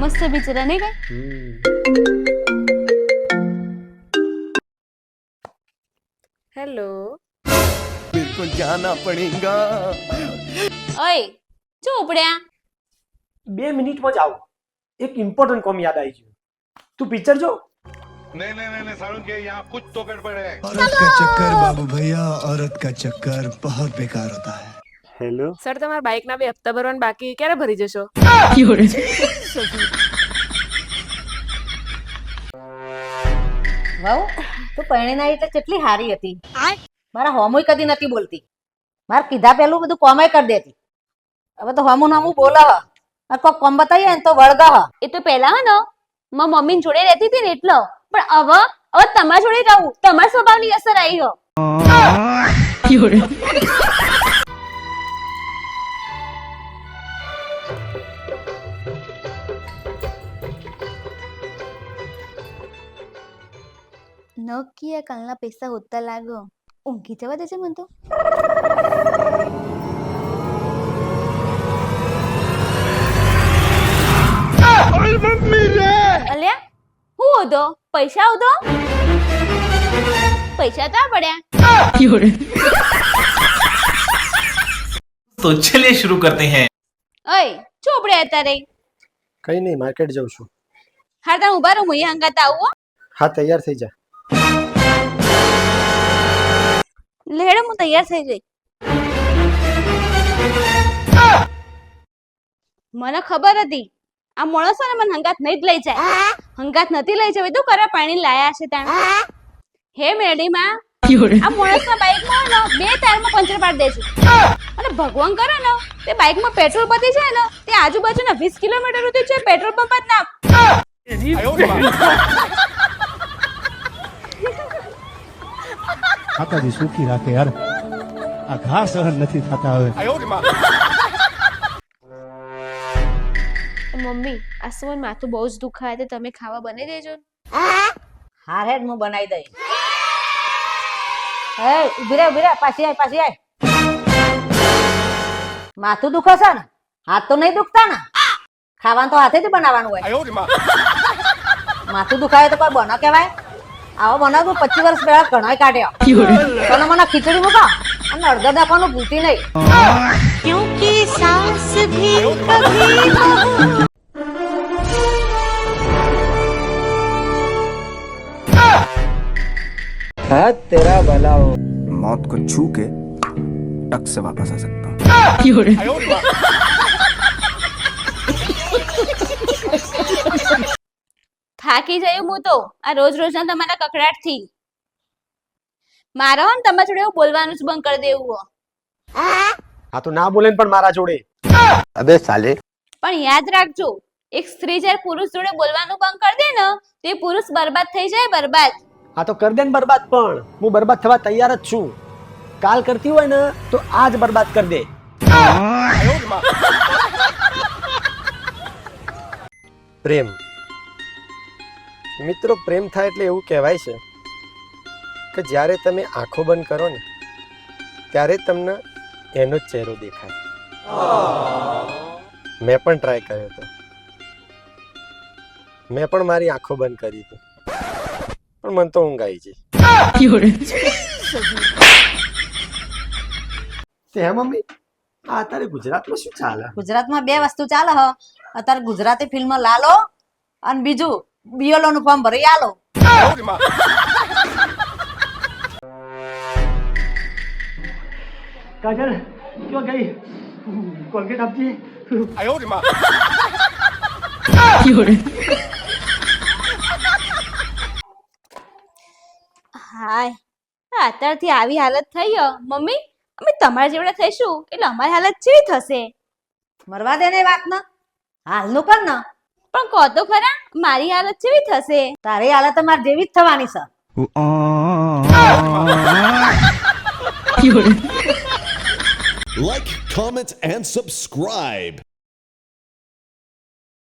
મસ્ત પિક્ચર નહીં કઈ? હેલો. बिल्कुल जाना पड़ेगा. ઓય જો ઉપડ્યા. 2 મિનિટમાં જ આવું. એક ઇમ્પોર્ટન્ટ કોમ યાદ આવી ગયું. તું પિક્ચર જો. नहीं नहीं नहीं सारुण के यहाँ कुछ तो गड़बड़ है. औरत का चक्कर बाबू भैया, औरत का चक्कर बहुत बेकार होता है. હેલો. સર, તમારા બાઇકના 2 હપ્તા ભરવાના બાકી, ક્યારે ભરી જશો? વહુ તું પરણીને આવી એટલે કેટલી હારી હતી. મારા હોમુય કદી નથી બોલતી. મારે કીધા પેલું બધું કોમાય કરી દેતી. હવે તો હોમું નામું બોલે હ. કોઈ કોમ બતાવીએ ને તો વળગ હ. એ તો પહેલા હે ને મારા મમ્મી જોડે રહેતી હતી ને એટલો, પણ હવે તમારા જોડે રહું, તમારા સ્વભાવની અસર આવી હો. નોકિયા કાલના પૈસા હોતા લાગો. ઊંઘી જવા દેજે મને તો. અલ્યા હું હતો પૈસા હતો, પૈસા તો પડ્યા. तो चलिए शुरू करते हैं. ઓય ચોપડે અત્યારે કઈ નહીં, માર્કેટ જાઉં છું. હાર તમે ઉભા રહો, હું અહીંયા હંગાત આવું હો. હા, તૈયાર થઈ જા. લેડો હું તૈયાર થઈ જઈ. મને ખબર હતી આ માણસો ને મને હંગાત નહીં જ લઈ જાય. હંગાત નથી લઈ જવાય તો કરા પાણી લાયા છે ત્યાં. હે મેડીમાં આ માણસના બાઇકમાં ને 2 ટાયરમાં પંચર પાડી દે છે, અને ભગવાન કરે ને તે બાઇકમાં પેટ્રોલ પતી જાય ને તે આજુબાજુના 20 કિલોમીટર સુધી છે પેટ્રોલ પંપ જ ના. માતાજી સુખી રાખે યાર, આ ઘા સહન નથી થતા હવે. મમ્મી આ સમય માથું બહુ જ દુખાય છે, તમે ખાવા બનાવી દેજો. હાર હેડ હું બનાવી દઈ. એ ઉભી રહે, પાછી આય. માથું દુખે છે ને? હાથ તો નહીં દુખતા ને? ખાવાનું તો હાથેથી બનાવવાનું હોય. માથું દુખાય તો કોઈ બનો કહેવાય? આવો બનાવ તો 25 વર્ષ પહેલા ઘણોય કાઢ્યો. તો મને ખીચડી મૂકો અને અડધા દાખવાનું ભૂલતી નહીં. क्योंकि सांस भी कभी હા, તેરા ભલા હો. मौत को छू के टक से वापस आ सकता हूँ. થાકી જયું હું તો આ રોજ રોજના તમારા કકડાટ થી. મારો ને તમારા જોડે એવું બોલવાનું જ બંધ કરી દેવું હો. આ તો ના બોલે ને પણ મારા જોડે. अबे साले. પણ યાદ રાખજો, એક સ્ત્રી જ્યારે પુરુષ જોડે બોલવાનું બંધ કરી દે ને તે પુરુષ બરબાદ થઈ જાય, બરબાદ. આ તો કર દે ને બરબાદ, પણ હું બરબાદ થવા તૈયાર જ છું. કાલ કરતી હોય ને તો આજ બરબાદ કર દે. પ્રેમ મિત્રો, પ્રેમ થાય એટલે એવું કહેવાય છે કે જ્યારે તમે આંખો બંધ કરો ને ત્યારે તમને એનો જ ચહેરો દેખાય. મેં પણ ટ્રાય કર્યો હતો. મેં પણ મારી આંખો બંધ કરી હતી, પણ મને તો ઊંઘ આવી ગઈ. તે હે મમ્મી, આ અત્યારે ગુજરાતમાં શું ચાલે? ગુજરાતમાં 2 વસ્તુ ચાલે હ. અત્યારે ગુજરાતી ફિલ્મ લાલો અને બીજું બીએલઓ નું ફોર્મ ભરી આલો. કાજલ ક્યાં ગઈ? કોલગેટ આપજે. હાય અત્યારથી આવી હાલત થઈ હો મમ્મી, અમે તમારા જેવડા થઈશું એટલે અમારી હાલત કેવી થશે? મરવા દે ને વાત ના, હાલનું કર ને. પણ કહો તો ખરા મારી હાલત કેવી થશે? તારી હાલત તમારે જેવી જ થવાની છે. Like, comment, and subscribe.